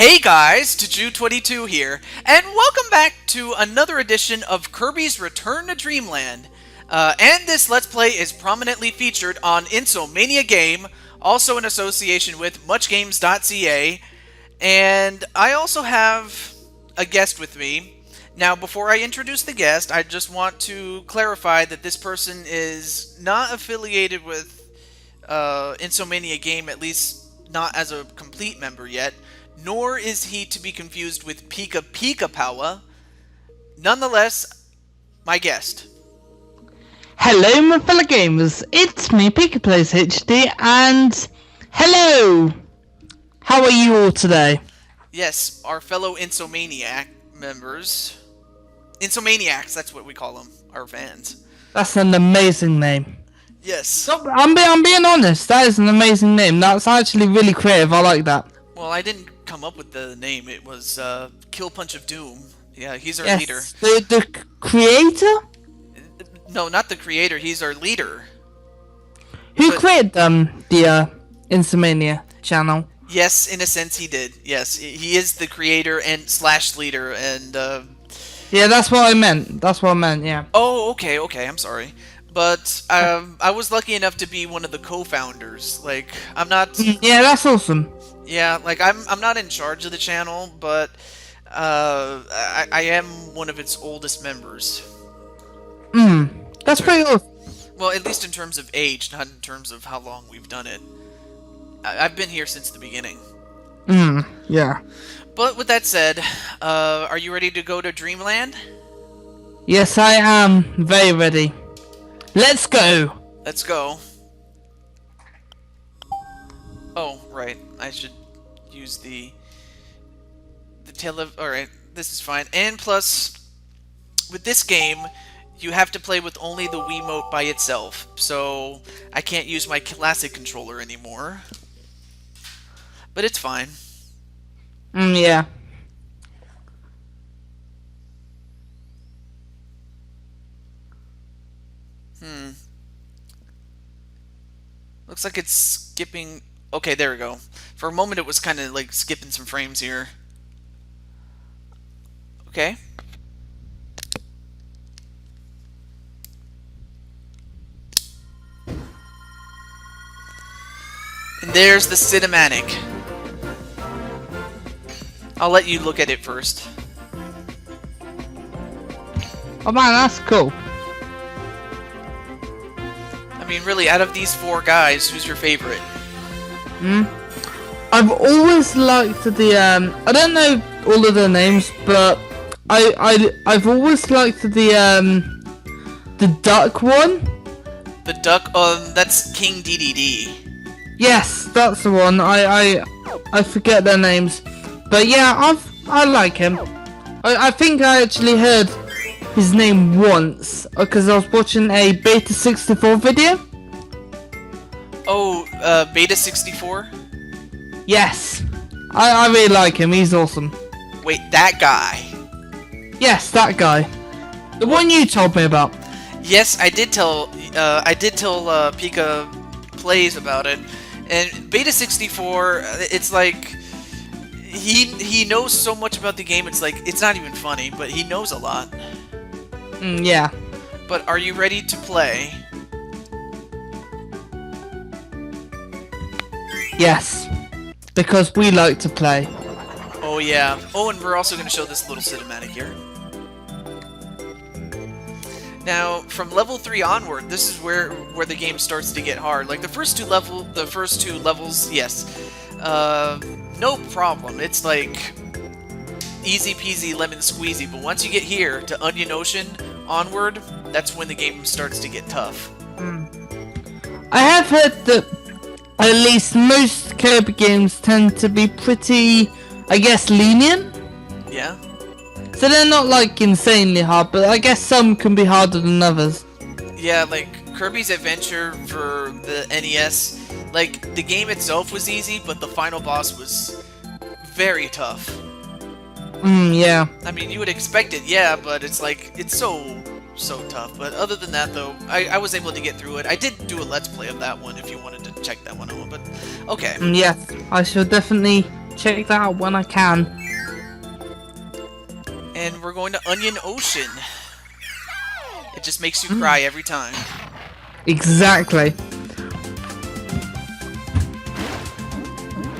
Hey guys, Taju22 here, and welcome back to another edition of Kirby's Return to Dreamland. And this Let's Play is prominently featured on Insomania Game, also in association with MuchGames.ca, and I also have a guest with me. Now, before I introduce the guest, I just want to clarify that this person is not affiliated with Insomania Game, at least not as a complete member yet. Nor is he to be confused with PikaPlayzHD. Nonetheless, my guest. Hello, my fellow gamers. It's me, PikaPlayzHD, and hello. How are you all today? Yes, our fellow Insomaniac members. Insomaniacs, that's what we call them, our fans. That's an amazing name. Yes. So, I'm being honest. That is an amazing name. That's actually really creative. I like that. Well, I didn't come up with the name. It was Kill Punch of Doom. Yeah, he's our leader. The creator? No, not the creator. He's our leader. Who created the Insomania channel? Yes, in a sense he did. Yes, he is the creator and / leader, and yeah, that's what I meant. Yeah. Oh, okay. I'm sorry. But I was lucky enough to be one of the co-founders. Like, I'm not. Yeah, that's awesome. Yeah, like I'm not in charge of the channel, but I am one of its oldest members. That's pretty awesome. Well, at least in terms of age, not in terms of how long we've done it. I've been here since the beginning. Yeah. But with that said, are you ready to go to Dreamland? Yes, I am very ready. Let's go. Let's go. Oh, right. I should use the Alright, this is fine. And plus, with this game, you have to play with only the Wiimote by itself. So, I can't use my classic controller anymore. But it's fine. Yeah. Looks like it's skipping... Okay, there we go. For a moment it was kind of like skipping some frames here. Okay. And there's the cinematic. I'll let you look at it first. Oh man, that's cool. I mean, really, out of these four guys, who's your favorite? I've always liked the I don't know all of their names, but I've always liked the duck one. The duck, that's King DDD. Yes, that's the one. I forget their names, but yeah, I like him. I think I actually heard his name once because I was watching a Beta 64 video. Oh, Beta 64? Yes, I really like him. He's awesome. Wait, that guy? Yes, that guy. The one you told me about. Yes, I did tell PikaPlayz about it. And Beta 64, it's like he knows so much about the game. It's like it's not even funny, but he knows a lot. Yeah. But are you ready to play? Yes, because we like to play. Oh yeah. Oh, and we're also going to show this little cinematic here. Now, from level 3 onward, this is where the game starts to get hard. Like the first two levels, yes, no problem. It's like easy peasy lemon squeezy. But once you get here to Onion Ocean onward, that's when the game starts to get tough. I have heard that at least most Kirby games tend to be pretty, I guess, lenient. Yeah. So they're not like insanely hard, but I guess some can be harder than others. Yeah, like Kirby's Adventure for the NES, like the game itself was easy, but the final boss was very tough. Yeah. I mean, you would expect it, yeah, but it's like, it's so tough. But other than that, though, I was able to get through it. I did do a Let's Play of that one if you wanted to check that one out, but okay. Yeah, I shall definitely check that out when I can. And we're going to Onion Ocean. It just makes you cry every time. Exactly.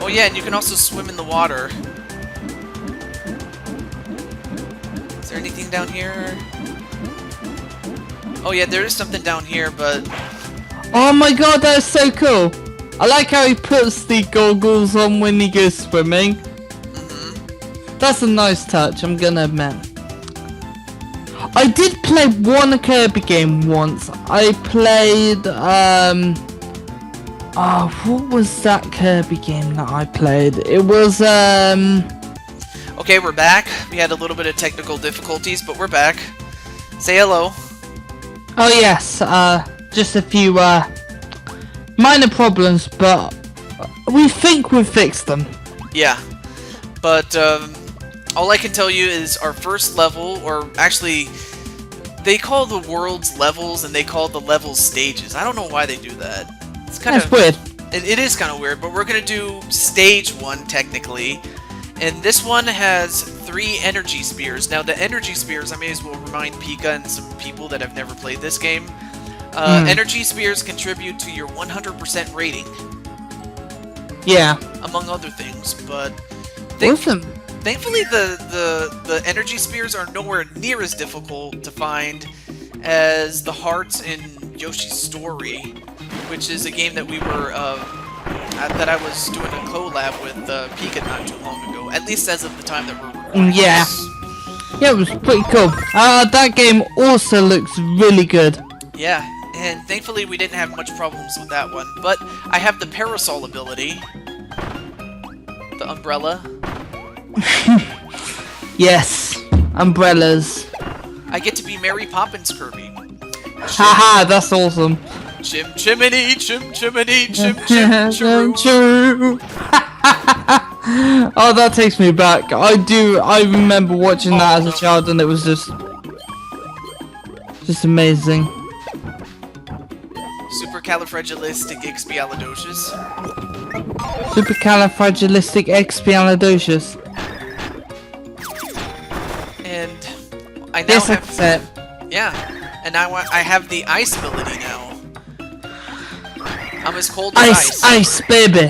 Oh yeah, and you can also swim in the water. Is there anything down here? Oh yeah, there is something down here, but... Oh my god, that is so cool. I like how he puts the goggles on when he goes swimming. That's a nice touch, I'm gonna admit. I did play one Kirby game once. I played, what was that Kirby game that I played? It was, Okay, we're back. We had a little bit of technical difficulties, but we're back. Say hello. Oh yes, just a few, minor problems, but we think we've fixed them. Yeah. But, all I can tell you is our first level, or actually, they call the worlds levels and they call the levels stages. I don't know why they do that. It's kind of weird. It is kind of weird, but we're gonna do stage 1 technically, and this one has 3 energy spears. Now the energy spears, I may as well remind Pika and some people that have never played this game. Energy spears contribute to your 100% rating. Yeah. Among other things, but Awesome. thankfully, the energy spears are nowhere near as difficult to find as the hearts in Yoshi's Story, which is a game that we were that I was doing a collab with Pika not too long ago. At least as of the time that we're recording. Yeah. This. Yeah, it was pretty cool. That game also looks really good. Yeah, and thankfully we didn't have much problems with that one. But I have the parasol ability, the umbrella. Yes, umbrellas. I get to be Mary Poppins Kirby. Haha, that's awesome. Chim chimney, chim chimney, chim chim chiroo. True. Oh, that takes me back. I remember watching that as a child, and it was just amazing. Supercalifragilisticexpialidocious. Supercalifragilisticexpialidocious. And I now Yes, have that's it. yeah, and now I have the ice ability now. I'm as cold as ice. Ice, baby.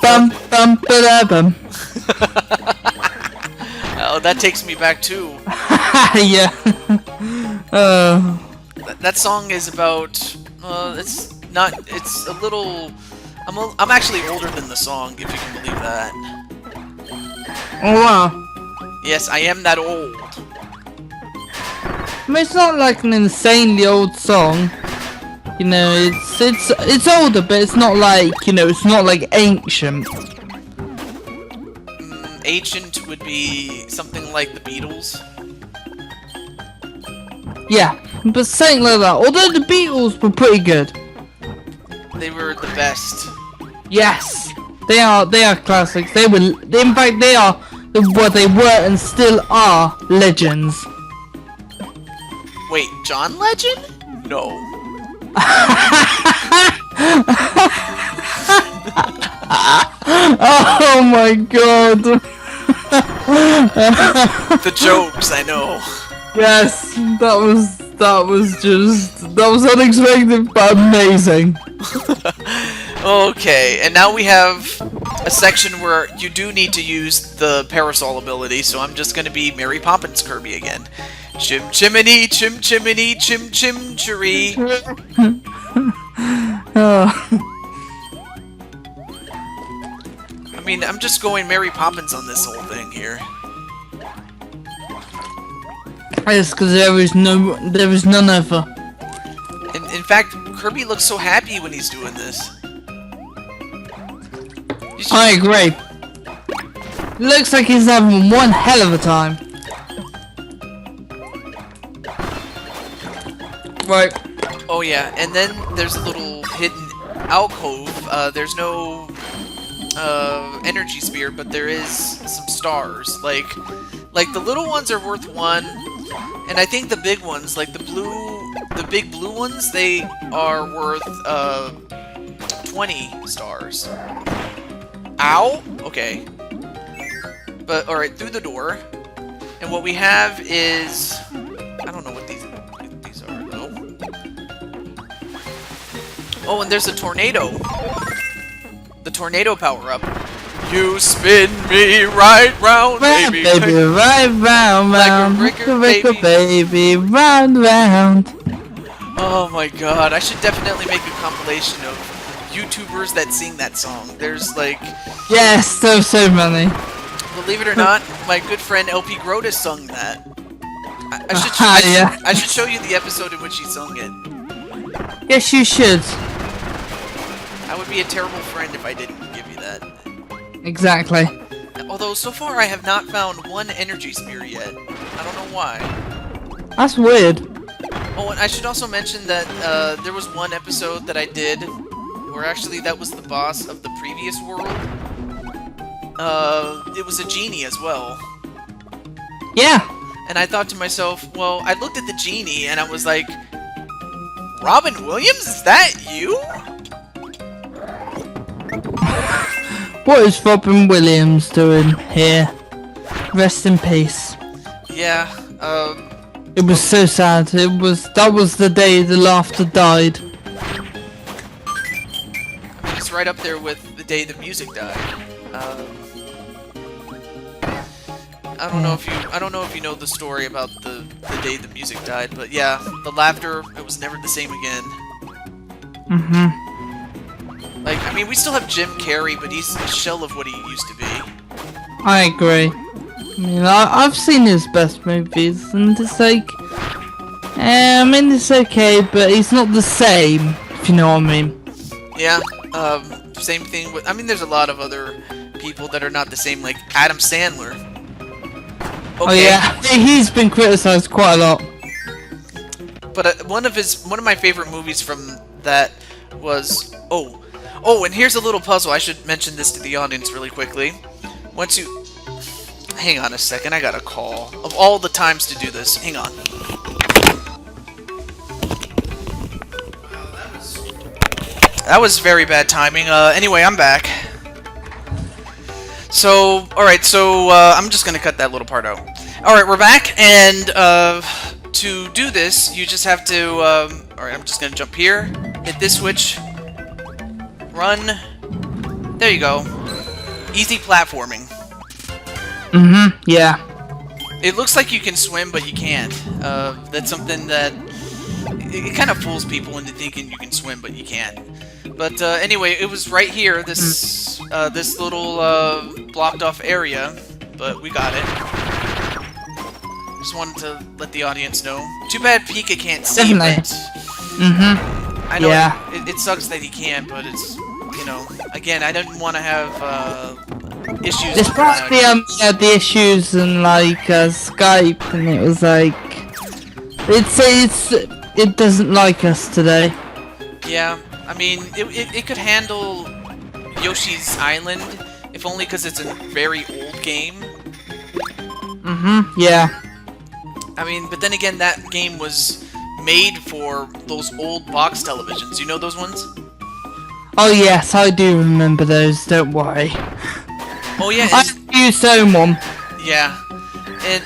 Bum bum ba bum. Oh, that takes me back too. Yeah. That song is about. It's not. It's a little. I'm actually older than the song, if you can believe that. Oh wow. Yes, I am that old. I mean, it's not like an insanely old song. You know, it's older, but it's not like, you know, it's not like ancient. Ancient would be something like the Beatles. Yeah, but something like that. Although the Beatles were pretty good. They were the best. Yes, they are classics. They were, in fact, they are what they were and still are legends. Wait, John Legend? No. Oh my god. The jokes, I know. Yes, that was unexpected but amazing. Okay, and now we have a section where you do need to use the parasol ability, so I'm just gonna be Mary Poppins Kirby again. Chim chimney, chim chimney, chim chim chiree. I mean, I'm just going Mary Poppins on this whole thing here. Yes, because there is none other. In fact, Kirby looks so happy when he's doing this. I agree. Looks like he's having one hell of a time. Right. Oh yeah, and then there's a little hidden alcove. There's no energy spear, but there is some stars. Like the little ones are worth 1, and I think the big ones, like the big blue ones, they are worth 20 stars. Ow? Okay. But alright, through the door. And what we have is... I don't know what these are, though. Oh, and there's a tornado. The tornado power-up. You spin me right round, baby. Baby, right round, round. Like a Like a baby, round, round. Oh my god, I should definitely make a compilation of YouTubers that sing that song. There's like... Yes, there's so many. Believe it or not, my good friend LP Grotus sung that. I should show you the episode in which he sung it. Yes, you should. I would be a terrible friend if I didn't give you that. Exactly. Although, so far I have not found one energy spear yet. I don't know why. That's weird. Oh, and I should also mention that there was one episode that I did where actually that was the boss of the previous world. It was a genie as well. Yeah. And I thought to myself, well, I looked at the genie and I was like, Robin Williams, is that you? What is Robin Williams doing here? Rest in peace. Yeah, It was so sad. That was the day the laughter died. I mean, it's right up there with the day the music died. I don't know if you know the story about the day the music died, but yeah, the laughter, it was never the same again. Like, I mean, we still have Jim Carrey, but he's a shell of what he used to be. I agree. I mean, I've seen his best movies, and it's like, I mean, it's okay, but he's not the same, if you know what I mean. Yeah, same thing with, I mean, there's a lot of other people that are not the same, like Adam Sandler. Okay. Oh yeah, he's been criticized quite a lot. But one of my favorite movies from that was, oh, and here's a little puzzle. I should mention this to the audience really quickly. Once you... Hang on a second, I got a call. Of all the times to do this, hang on. That was very bad timing. Anyway, I'm back. So, alright, so I'm just gonna cut that little part out. Alright, we're back, and to do this, you just have to, alright, I'm just gonna jump here, hit this switch, run, there you go. Easy platforming. Yeah. It looks like you can swim, but you can't. That's something that, it kind of fools people into thinking you can swim, but you can't. But anyway, it was right here, this this little blocked off area, but we got it. Just wanted to let the audience know. Too bad Pika can't see, but... I know it sucks that he can't, but it's, you know, again, I didn't want to have issues. There's probably the issues and like Skype, and it was like it doesn't like us today. Yeah, I mean, it could handle Yoshi's Island, if only because it's a very old game. Yeah. I mean, but then again, that game was made for those old box televisions. You know those ones? Oh yes, I do remember those, don't worry. Oh yeah. I used to own one. Yeah. And,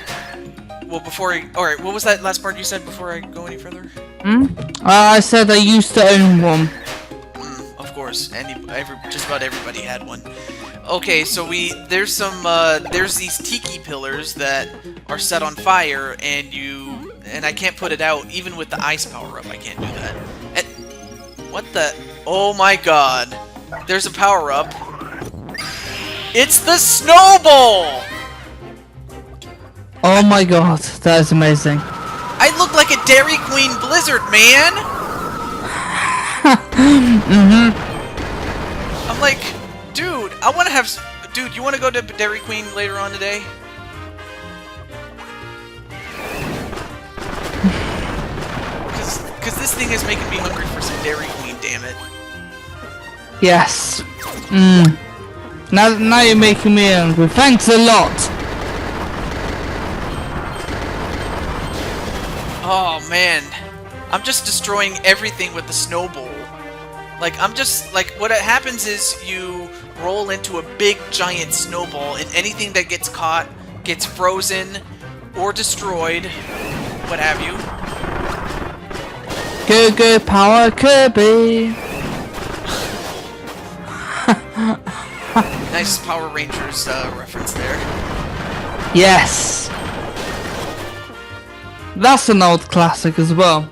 well, before alright, what was that last part you said before I go any further? I said I used to own one. Of course, just about everybody had one. Okay, so there's these tiki pillars that are set on fire, and I can't put it out, even with the ice power-up, I can't do that. And, what the, oh my god, there's a power-up. It's the snowball! Oh my god, that is amazing. I look like a Dairy Queen Blizzard, man! I'm like, dude, I want to have... Dude, you want to go to Dairy Queen later on today? Because this thing is making me hungry for some Dairy Queen, damn it. Yes. Now you're making me hungry. Thanks a lot. Oh, man. I'm just destroying everything with the snowball. Like, I'm just... Like, what happens is you roll into a big giant snowball, and anything that gets caught gets frozen or destroyed, what have you. Go power Kirby! Nice Power Rangers reference there. Yes! That's an old classic as well.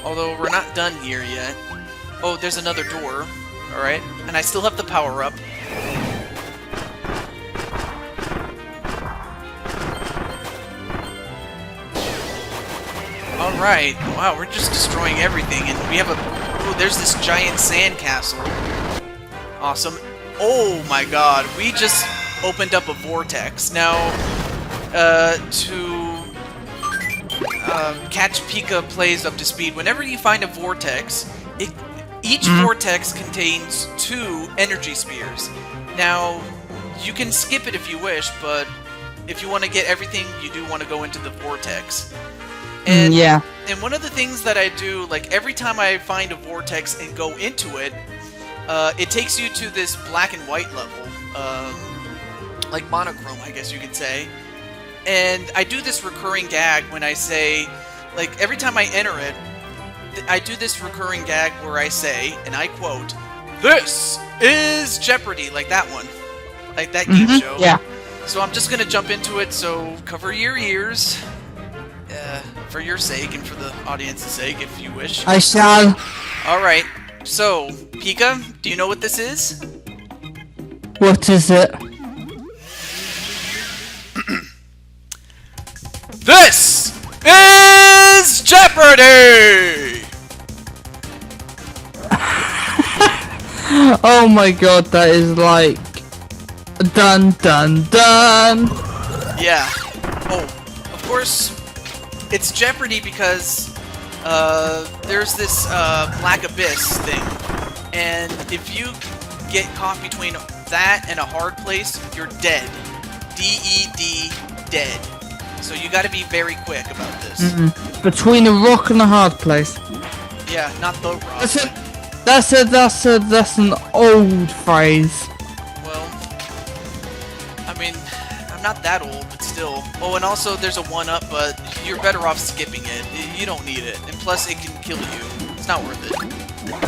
Although we're not done here yet. Oh, there's another door. Alright. And I still have the power up. Alright. Wow, we're just destroying everything. And we have a... Oh, there's this giant sand castle. Awesome. Oh my god. We just opened up a vortex. Now, to catch PikaPlayz up to speed, whenever you find a vortex, each vortex contains 2 energy spears. Now, you can skip it if you wish, but if you want to get everything, you do want to go into the vortex. And, yeah. And one of the things that I do, like every time I find a vortex and go into it, it takes you to this black and white level, like monochrome, I guess you could say. And I do this recurring gag when I say, like, every time I enter it, I do this recurring gag where I say, and I quote, "This is Jeopardy!" Like that one. Like that game show. Yeah. So I'm just gonna jump into it, so cover your ears. For your sake, and for the audience's sake, if you wish. I shall. Alright, so, Pika, do you know what this is? What is it? This is Jeopardy! Oh my god, that is like... Dun dun dun! Yeah. Oh, of course, it's Jeopardy because there's this black abyss thing. And if you get caught between that and a hard place, you're dead. D-E-D, dead. So you gotta be very quick about this. Between a rock and a hard place. Yeah, not the rock. That's an old phrase. Well, I mean, I'm not that old, but still. Oh, and also there's a 1-up, but you're better off skipping it. You don't need it. And plus, it can kill you. It's not worth it.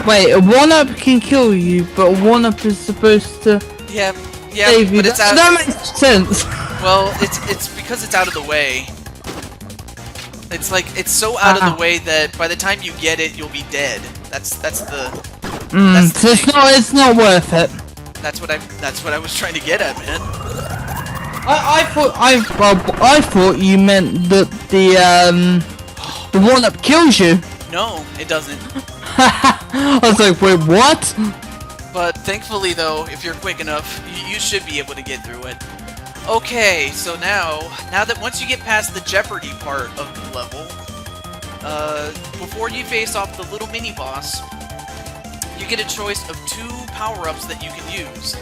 Wait, a 1-up can kill you, but a 1-up is supposed to Yeah, save you. but it's out. That makes sense. Well, it's because it's out of the way. It's like, it's so out of the way that by the time you get it, you'll be dead. That's the... that's the So it's not worth it. That's what I was trying to get at, man. I thought you meant that the 1-up kills you. No, it doesn't. I was like, wait, what? But thankfully, though, if you're quick enough, you should be able to get through it. Okay, so now that once you get past the Jeopardy part of the level, before you face off the little mini-boss, you get a choice of 2 power-ups that you can use.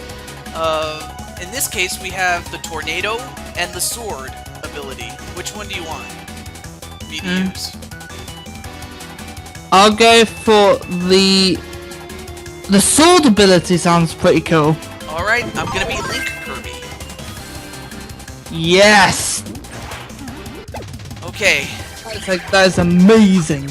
In this case, we have the Tornado and the Sword ability. Which one do you want me to use? I'll go for the Sword ability. Sounds pretty cool. Alright, I'm gonna be Link Kirby. Yes! Okay. It's like, that is amazing.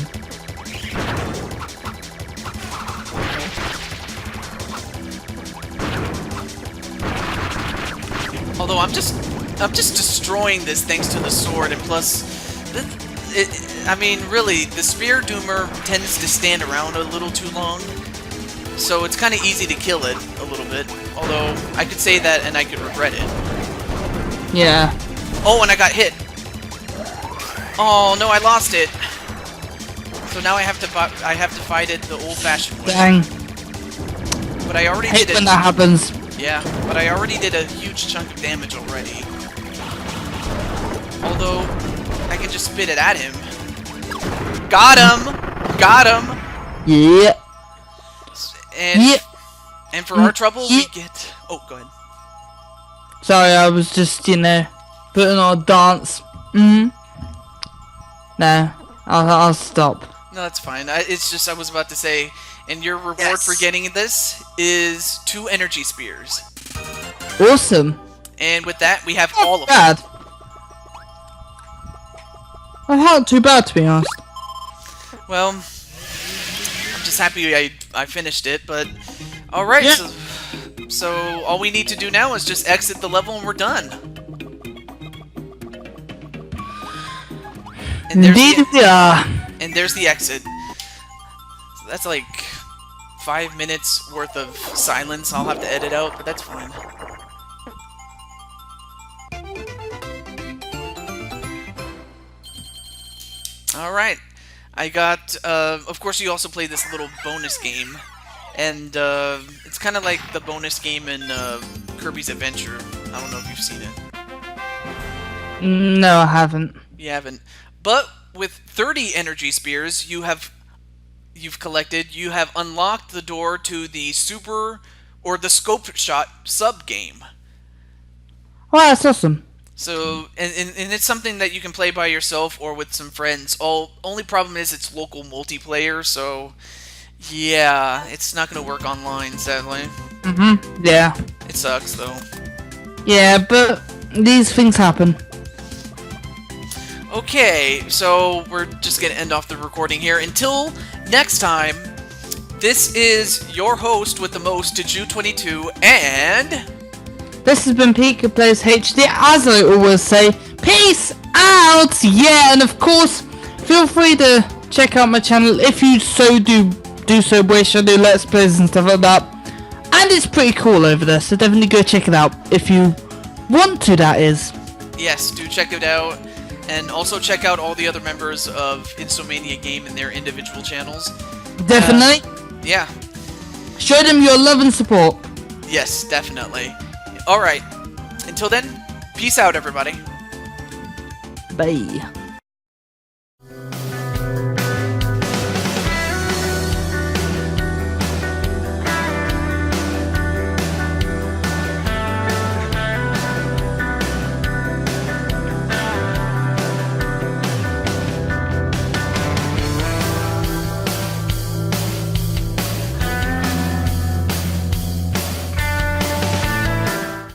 Although I'm just destroying this thanks to the sword, and plus, I mean, really, the Sphere Doomer tends to stand around a little too long, so it's kind of easy to kill it a little bit. Although I could say that and I could regret it. Yeah. Oh, and I got hit. Oh no, I lost it. So now I have to fight it the old-fashioned way. Dang. But I already Hate did it. when that happens. Yeah, but I already did a huge chunk of damage already. Although, I can just spit it at him. Got him! Got him! Yeah. And for our trouble, we get... Oh, go ahead. Sorry, I was just, putting on a dance. No, I'll stop. No, that's fine. It's just I was about to say, and your reward Yes. for getting this is 2 energy spears. Awesome. And with that, we have all of them. Bad. Well, not too bad, to be honest. Well, I'm just happy I finished it, but alright, Yeah. so all we need to do now is just exit the level and we're done. And there's Indeed we are. And there's the exit. So that's like 5 minutes worth of silence I'll have to edit out, but that's fine. Alright. I got, of course you also play this little bonus game. And, it's kind of like the bonus game in, Kirby's Adventure. I don't know if you've seen it. No, I haven't. You haven't. But with 30 energy spears you've collected, you have unlocked the door to the super or the scope shot sub game. Well, that's awesome. So and it's something that you can play by yourself or with some friends. Only problem is it's local multiplayer, so yeah, it's not gonna work online, sadly. Yeah. It sucks though. Yeah, but these things happen. Okay, so we're just gonna end off the recording here. Until next time, this is your host with the most, Ju22, and This has been PikaPlayzHD. As I always say, peace out! Yeah, and of course, feel free to check out my channel if you do so wish. I do Let's Plays and stuff like that. And it's pretty cool over there, so definitely go check it out if you want to, that is. yes, do check it out. And also check out all the other members of Insomania Game and their individual channels. Definitely. Yeah, Show them your love and support. yes, definitely. Alright, until then, peace out everybody. Bye.